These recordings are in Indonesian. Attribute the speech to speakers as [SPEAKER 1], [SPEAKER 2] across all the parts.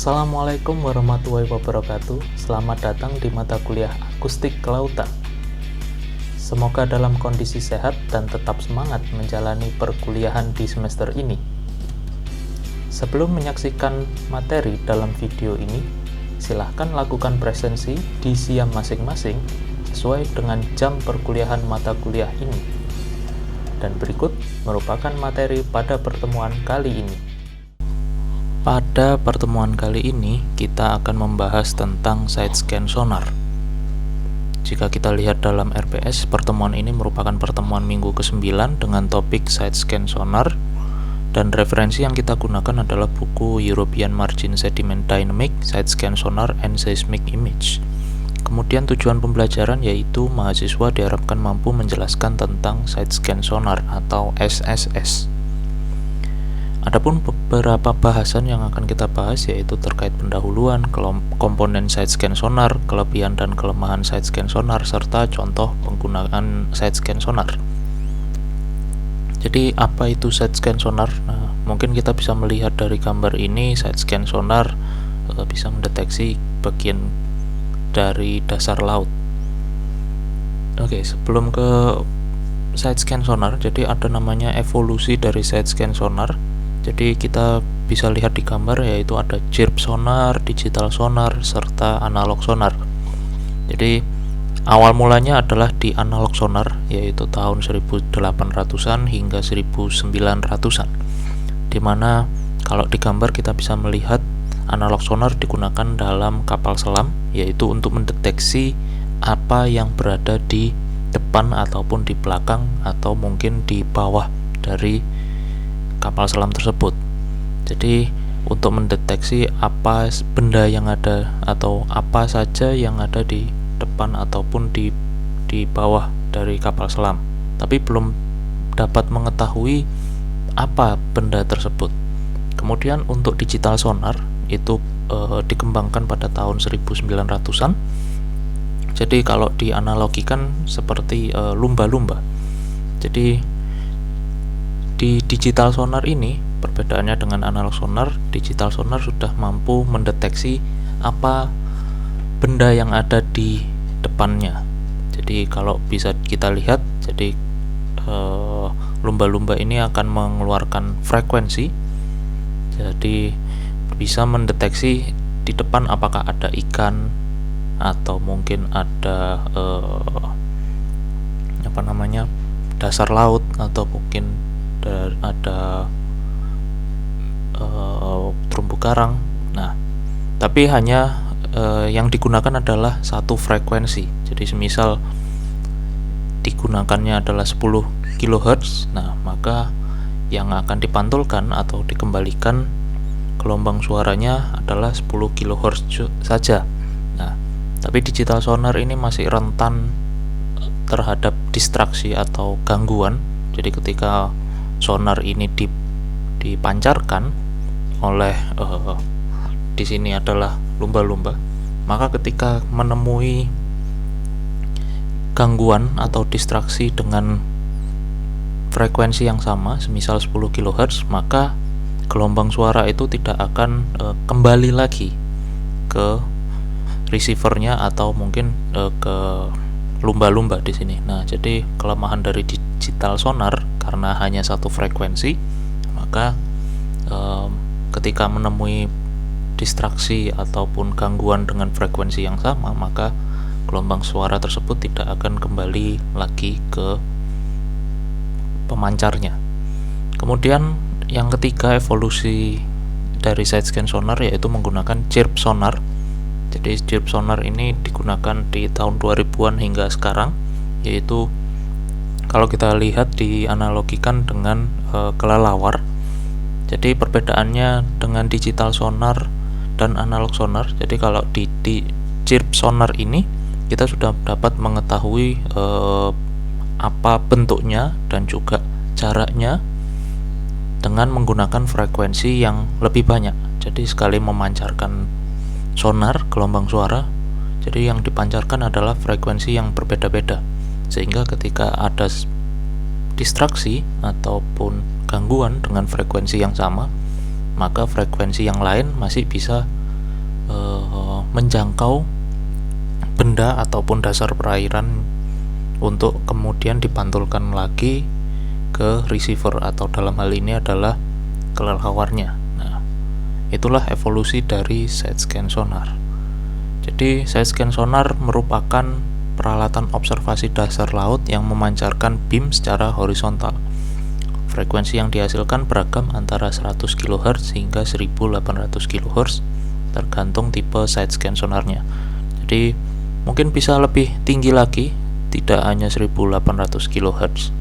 [SPEAKER 1] Assalamualaikum warahmatullahi wabarakatuh. Selamat datang di mata kuliah Akustik Kelautan. Semoga dalam kondisi sehat dan tetap semangat menjalani perkuliahan di semester ini. Sebelum menyaksikan materi dalam video ini, silahkan lakukan presensi di SIAM masing-masing sesuai dengan jam perkuliahan mata kuliah ini. Dan berikut merupakan materi pada pertemuan kali ini. Pada pertemuan kali ini, kita akan membahas tentang side scan sonar. Jika kita lihat dalam RPS, pertemuan ini merupakan pertemuan minggu ke-9 dengan topik side scan sonar, dan referensi yang kita gunakan adalah buku European Margin Sediment Dynamic, Side Scan Sonar, and Seismic Image. Kemudian tujuan pembelajaran yaitu mahasiswa diharapkan mampu menjelaskan tentang side scan sonar atau SSS. Adapun beberapa bahasan yang akan kita bahas yaitu terkait pendahuluan, komponen side scan sonar, kelebihan dan kelemahan side scan sonar, serta contoh penggunaan side scan sonar. Jadi apa itu side scan sonar? Nah, mungkin kita bisa melihat dari gambar ini, side scan sonar bisa mendeteksi bagian dari dasar laut. Oke, sebelum ke side scan sonar, jadi ada namanya evolusi dari side scan sonar. Jadi kita bisa lihat di gambar yaitu ada chirp sonar, digital sonar, serta analog sonar. Jadi awal mulanya adalah di analog sonar yaitu tahun 1800-an hingga 1900-an. Dimana kalau di gambar kita bisa melihat analog sonar digunakan dalam kapal selam yaitu untuk mendeteksi apa yang berada di depan ataupun di belakang atau mungkin di bawah dari kapal selam tersebut. Jadi untuk mendeteksi apa benda yang ada atau apa saja yang ada di depan ataupun di bawah dari kapal selam, tapi belum dapat mengetahui apa benda tersebut. Kemudian untuk digital sonar itu dikembangkan pada tahun 1900-an. Jadi kalau dianalogikan seperti lumba-lumba. Jadi di digital sonar ini, perbedaannya dengan analog sonar, digital sonar sudah mampu mendeteksi apa benda yang ada di depannya. Jadi kalau bisa kita lihat, jadi lumba-lumba ini akan mengeluarkan frekuensi. Jadi bisa mendeteksi di depan apakah ada ikan atau mungkin ada dasar laut atau mungkin ada terumbu karang. Nah, tapi hanya yang digunakan adalah satu frekuensi. Jadi semisal digunakannya adalah 10 kHz, nah maka yang akan dipantulkan atau dikembalikan gelombang suaranya adalah 10 kHz saja. Nah, tapi digital sonar ini masih rentan terhadap distraksi atau gangguan. Jadi ketika sonar ini dipancarkan oleh di sini adalah lumba-lumba, maka ketika menemui gangguan atau distraksi dengan frekuensi yang sama, semisal 10 kHz, maka gelombang suara itu tidak akan kembali lagi ke receivernya atau mungkin ke lumba-lumba di sini. Nah, jadi kelemahan dari digital sonar karena hanya satu frekuensi, maka ketika menemui distraksi ataupun gangguan dengan frekuensi yang sama, maka gelombang suara tersebut tidak akan kembali lagi ke pemancarnya. Kemudian yang ketiga evolusi dari side scan sonar yaitu menggunakan chirp sonar. Jadi chirp sonar ini digunakan di tahun 2000-an hingga sekarang, yaitu kalau kita lihat dianalogikan dengan kelelawar. Jadi perbedaannya dengan digital sonar dan analog sonar. Jadi kalau di chirp sonar ini kita sudah dapat mengetahui apa bentuknya dan juga jaraknya dengan menggunakan frekuensi yang lebih banyak. Jadi sekali memancarkan sonar gelombang suara, jadi yang dipancarkan adalah frekuensi yang berbeda-beda, sehingga ketika ada distraksi ataupun gangguan dengan frekuensi yang sama, maka frekuensi yang lain masih bisa menjangkau benda ataupun dasar perairan untuk kemudian dipantulkan lagi ke receiver, atau dalam hal ini adalah kelelawarnya. Nah, itulah evolusi dari side scan sonar. Jadi side scan sonar merupakan peralatan observasi dasar laut yang memancarkan beam secara horizontal. Frekuensi yang dihasilkan beragam antara 100 kHz hingga 1800 kHz tergantung tipe side scan sonarnya. Jadi mungkin bisa lebih tinggi lagi, tidak hanya 1800 kHz,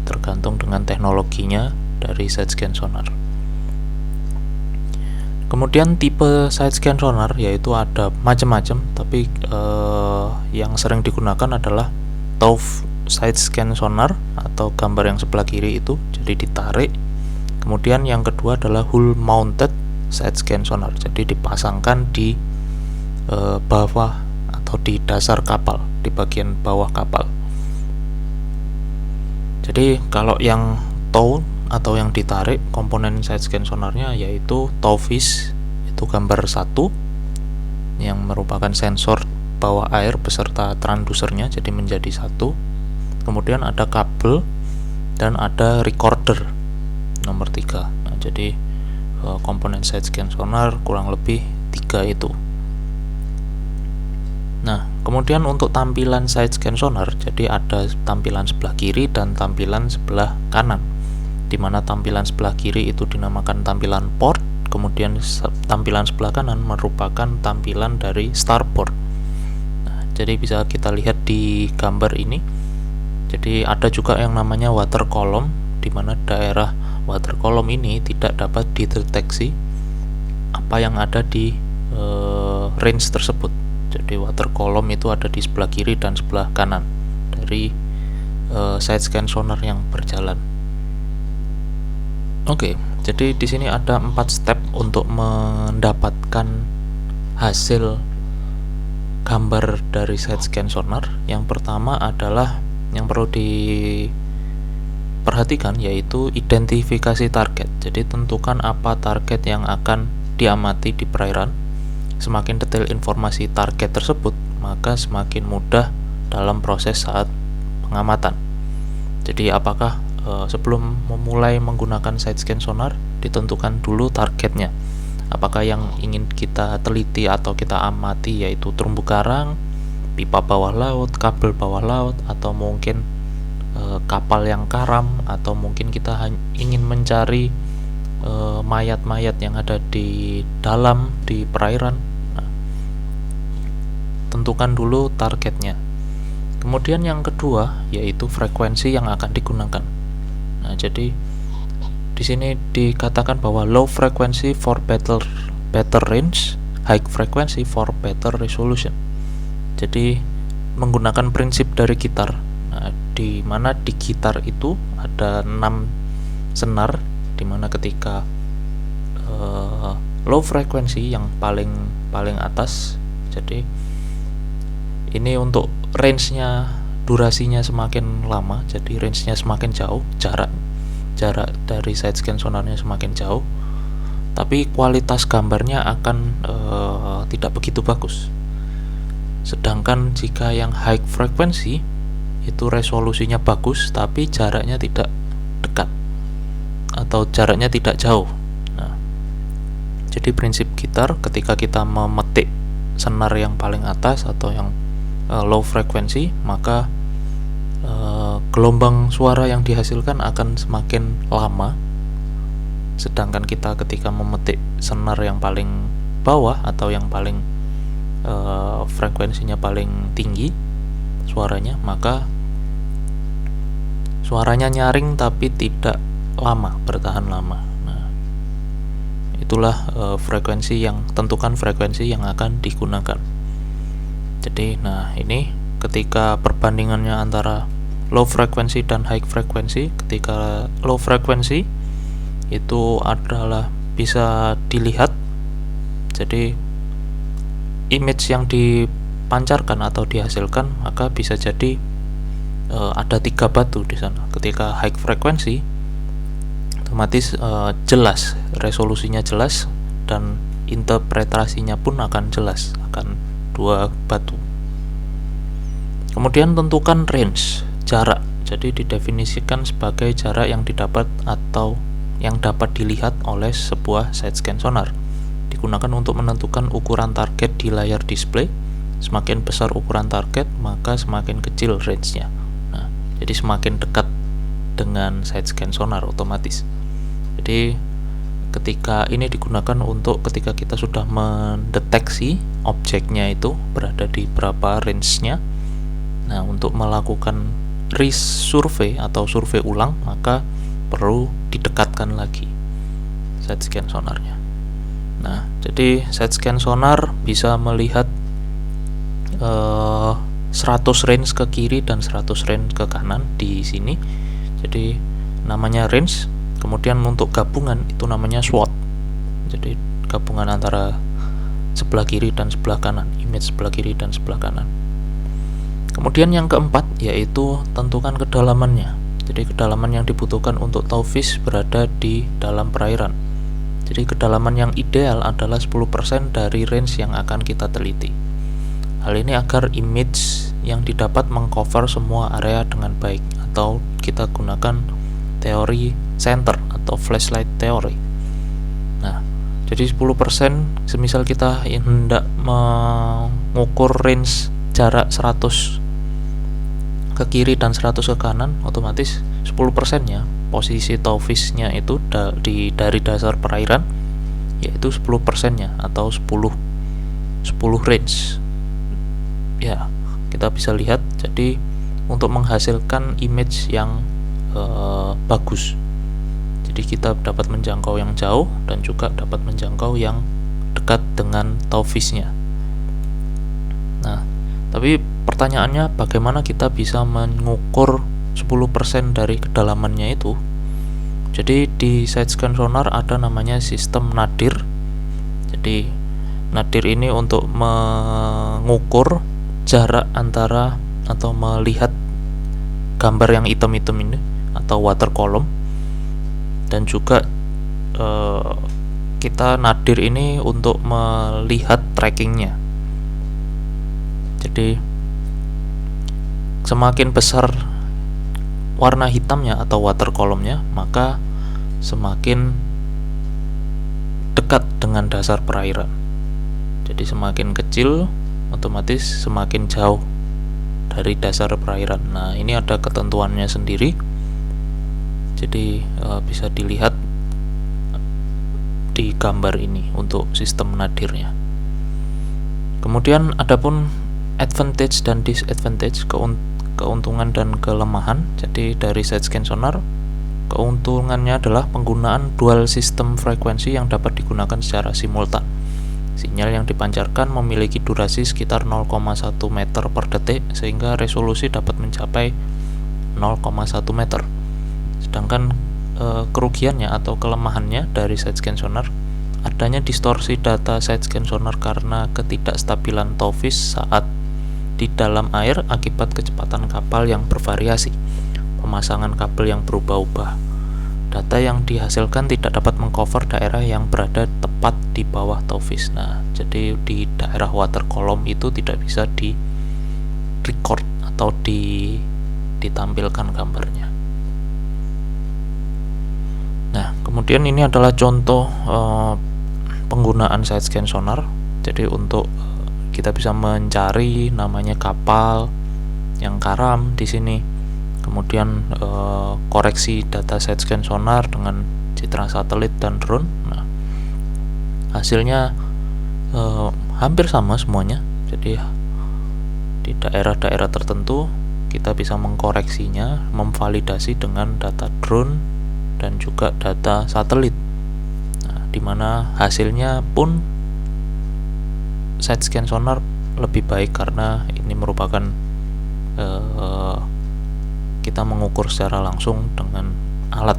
[SPEAKER 1] tergantung dengan teknologinya dari side scan sonar. Kemudian tipe side scan sonar yaitu ada macam-macam, tapi yang sering digunakan adalah TOF side scan sonar atau gambar yang sebelah kiri itu, jadi ditarik. Kemudian yang kedua adalah hull mounted side scan sonar, jadi dipasangkan di bawah atau di dasar kapal, di bagian bawah kapal. Jadi kalau yang tow atau yang ditarik, komponen side scan sonarnya yaitu towfish, itu gambar 1 yang merupakan sensor bawah air beserta transducernya, jadi menjadi 1. Kemudian ada kabel dan ada recorder nomor 3. Nah, jadi komponen side scan sonar kurang lebih 3 itu. Nah, kemudian untuk tampilan side scan sonar, jadi ada tampilan sebelah kiri dan tampilan sebelah kanan, di mana tampilan sebelah kiri itu dinamakan tampilan port, kemudian tampilan sebelah kanan merupakan tampilan dari starboard. Nah, jadi bisa kita lihat di gambar ini. Jadi ada juga yang namanya water column, di mana daerah water column ini tidak dapat dideteksi apa yang ada di range tersebut. Jadi water column itu ada di sebelah kiri dan sebelah kanan dari side scan sonar yang berjalan. Oke, jadi di sini ada 4 step untuk mendapatkan hasil gambar dari side scan sonar. Yang pertama adalah yang perlu diperhatikan yaitu identifikasi target. Jadi tentukan apa target yang akan diamati di perairan. Semakin detail informasi target tersebut, maka semakin mudah dalam proses saat pengamatan. Jadi apakah sebelum memulai menggunakan side scan sonar, ditentukan dulu targetnya. Apakah yang ingin kita teliti atau kita amati yaitu terumbu karang, pipa bawah laut, kabel bawah laut, atau mungkin kapal yang karam, atau mungkin kita ingin mencari mayat-mayat yang ada di dalam di perairan. Nah, tentukan dulu targetnya. Kemudian yang kedua yaitu frekuensi yang akan digunakan. Nah, jadi di sini dikatakan bahwa low frequency for better range, high frequency for better resolution. Jadi menggunakan prinsip dari gitar. Nah, di mana di gitar itu ada 6 senar, di mana ketika low frequency yang paling atas. Jadi ini untuk range-nya, durasinya semakin lama, jadi range-nya semakin jauh, jarak dari side scan sonarnya semakin jauh, tapi kualitas gambarnya akan tidak begitu bagus. Sedangkan jika yang high frequency itu resolusinya bagus, tapi jaraknya tidak dekat atau jaraknya tidak jauh. Nah, jadi prinsip gitar ketika kita memetik senar yang paling atas atau yang low frequency, maka gelombang suara yang dihasilkan akan semakin lama. Sedangkan kita ketika memetik senar yang paling bawah atau yang paling frekuensinya paling tinggi suaranya, maka suaranya nyaring tapi tidak lama, bertahan lama. Nah, itulah tentukan frekuensi yang akan digunakan. Jadi, nah ini ketika perbandingannya antara low frequency dan high frequency. Ketika low frequency itu adalah bisa dilihat, jadi image yang dipancarkan atau dihasilkan maka bisa jadi ada 3 batu di sana. Ketika high frequency otomatis jelas, resolusinya jelas dan interpretasinya pun akan jelas, akan 2 batu. Kemudian tentukan range, jarak. Jadi didefinisikan sebagai jarak yang didapat atau yang dapat dilihat oleh sebuah side scan sonar. Digunakan untuk menentukan ukuran target di layar display. Semakin besar ukuran target, maka semakin kecil range-nya. Nah, jadi semakin dekat dengan side scan sonar otomatis. Jadi ketika ini digunakan untuk ketika kita sudah mendeteksi objeknya itu berada di berapa range-nya. Nah, untuk melakukan resurvey atau survei ulang, maka perlu didekatkan lagi side scan sonarnya. Nah, jadi side scan sonar bisa melihat 100 range ke kiri dan 100 range ke kanan di sini. Jadi namanya range. Kemudian untuk gabungan itu namanya SWOT. Jadi gabungan antara sebelah kiri dan sebelah kanan, image sebelah kiri dan sebelah kanan. Kemudian yang keempat yaitu tentukan kedalamannya. Jadi kedalaman yang dibutuhkan untuk taufish berada di dalam perairan. Jadi kedalaman yang ideal adalah 10% dari range yang akan kita teliti. Hal ini agar image yang didapat mengcover semua area dengan baik, atau kita gunakan teori center atau flashlight teori. Nah, jadi 10% semisal kita hendak mengukur range jarak 100 ke kiri dan 100 ke kanan, otomatis 10%-nya posisi taufishnya itu dari dasar perairan, yaitu 10%-nya atau 10 range. Ya, kita bisa lihat. Jadi untuk menghasilkan image yang bagus, jadi kita dapat menjangkau yang jauh dan juga dapat menjangkau yang dekat dengan taufishnya. Nah, tapi pertanyaannya bagaimana kita bisa mengukur 10% dari kedalamannya itu? Jadi di side scan sonar ada namanya sistem nadir. Jadi nadir ini untuk mengukur jarak antara atau melihat gambar yang hitam-hitam ini atau water column, dan juga kita nadir ini untuk melihat trackingnya. Jadi semakin besar warna hitamnya atau water column-nya, maka semakin dekat dengan dasar perairan. Jadi semakin kecil, otomatis semakin jauh dari dasar perairan. Nah, ini ada ketentuannya sendiri. Jadi bisa dilihat di gambar ini untuk sistem nadirnya. Kemudian adapun advantage dan disadvantage, keuntungan dan kelemahan. Jadi dari side scan sonar, keuntungannya adalah penggunaan dual sistem frekuensi yang dapat digunakan secara simultan. Sinyal yang dipancarkan memiliki durasi sekitar 0,1 meter per detik, sehingga resolusi dapat mencapai 0,1 meter. Sedangkan kerugiannya atau kelemahannya dari side scan sonar, adanya distorsi data side scan sonar karena ketidakstabilan taufish saat di dalam air akibat kecepatan kapal yang bervariasi, pemasangan kabel yang berubah-ubah. Data yang dihasilkan tidak dapat mengcover daerah yang berada tepat di bawah taufish. Nah, jadi di daerah water column itu tidak bisa di record atau ditampilkan gambarnya. Nah, kemudian ini adalah contoh penggunaan side scan sonar. Jadi untuk kita bisa mencari namanya kapal yang karam di sini. Kemudian koreksi data side scan sonar dengan citra satelit dan drone. Nah, hasilnya hampir sama semuanya. Jadi di daerah-daerah tertentu kita bisa mengkoreksinya, memvalidasi dengan data drone dan juga data satelit. Nah, dimana hasilnya pun side scan sonar lebih baik karena ini merupakan kita mengukur secara langsung dengan alat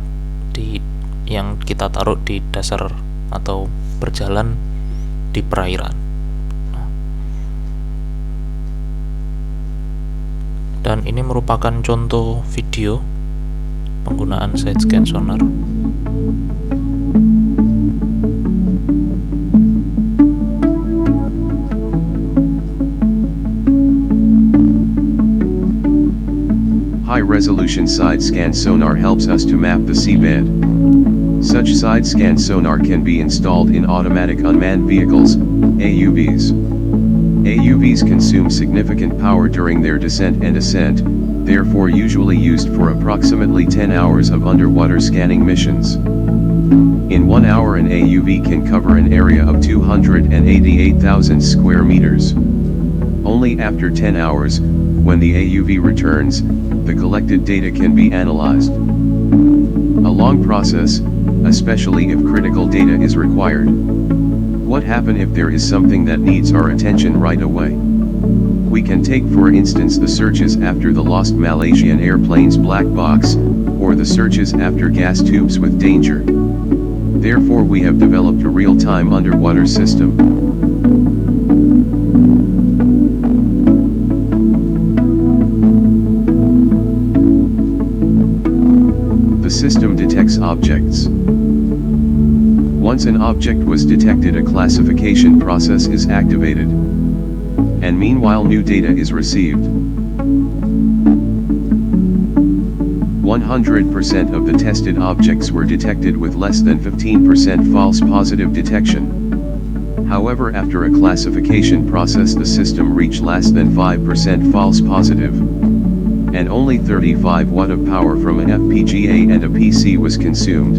[SPEAKER 1] yang kita taruh di dasar atau berjalan di perairan. Dan ini merupakan contoh video penggunaan side scan sonar.
[SPEAKER 2] high-resolution side-scan sonar helps us to map the seabed. Such side-scan sonar can be installed in automatic unmanned vehicles, AUVs. AUVs consume significant power during their descent and ascent, therefore usually used for approximately 10 hours of underwater scanning missions. In 1 hour an AUV can cover an area of 288,000 square meters. Only after 10 hours, when the AUV returns, the collected data can be analyzed. A long process, especially if critical data is required. What happens if there is something that needs our attention right away? We can take for instance the searches after the lost Malaysian airplane's black box, or the searches after gas tubes with danger. Therefore we have developed a real-time underwater system. The system detects objects. Once an object was detected, a classification process is activated. And meanwhile new data is received. 100% of the tested objects were detected with less than 15% false positive detection. However, after a classification process the system reached less than 5% false positive. And only 35 watt of power from an FPGA and a PC was consumed.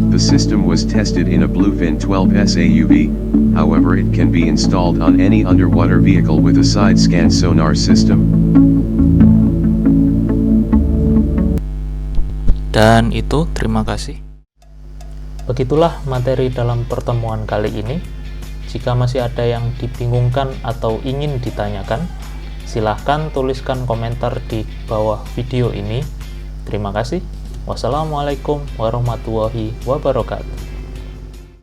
[SPEAKER 2] The system was tested in a Bluefin 12S AUV, however it can be installed on any underwater vehicle with a side-scan sonar system.
[SPEAKER 1] Dan itu, terima kasih. Begitulah materi dalam pertemuan kali ini. Jika masih ada yang dibingungkan atau ingin ditanyakan, silahkan tuliskan komentar di bawah video ini. Terima kasih. Wassalamualaikum warahmatullahi wabarakatuh.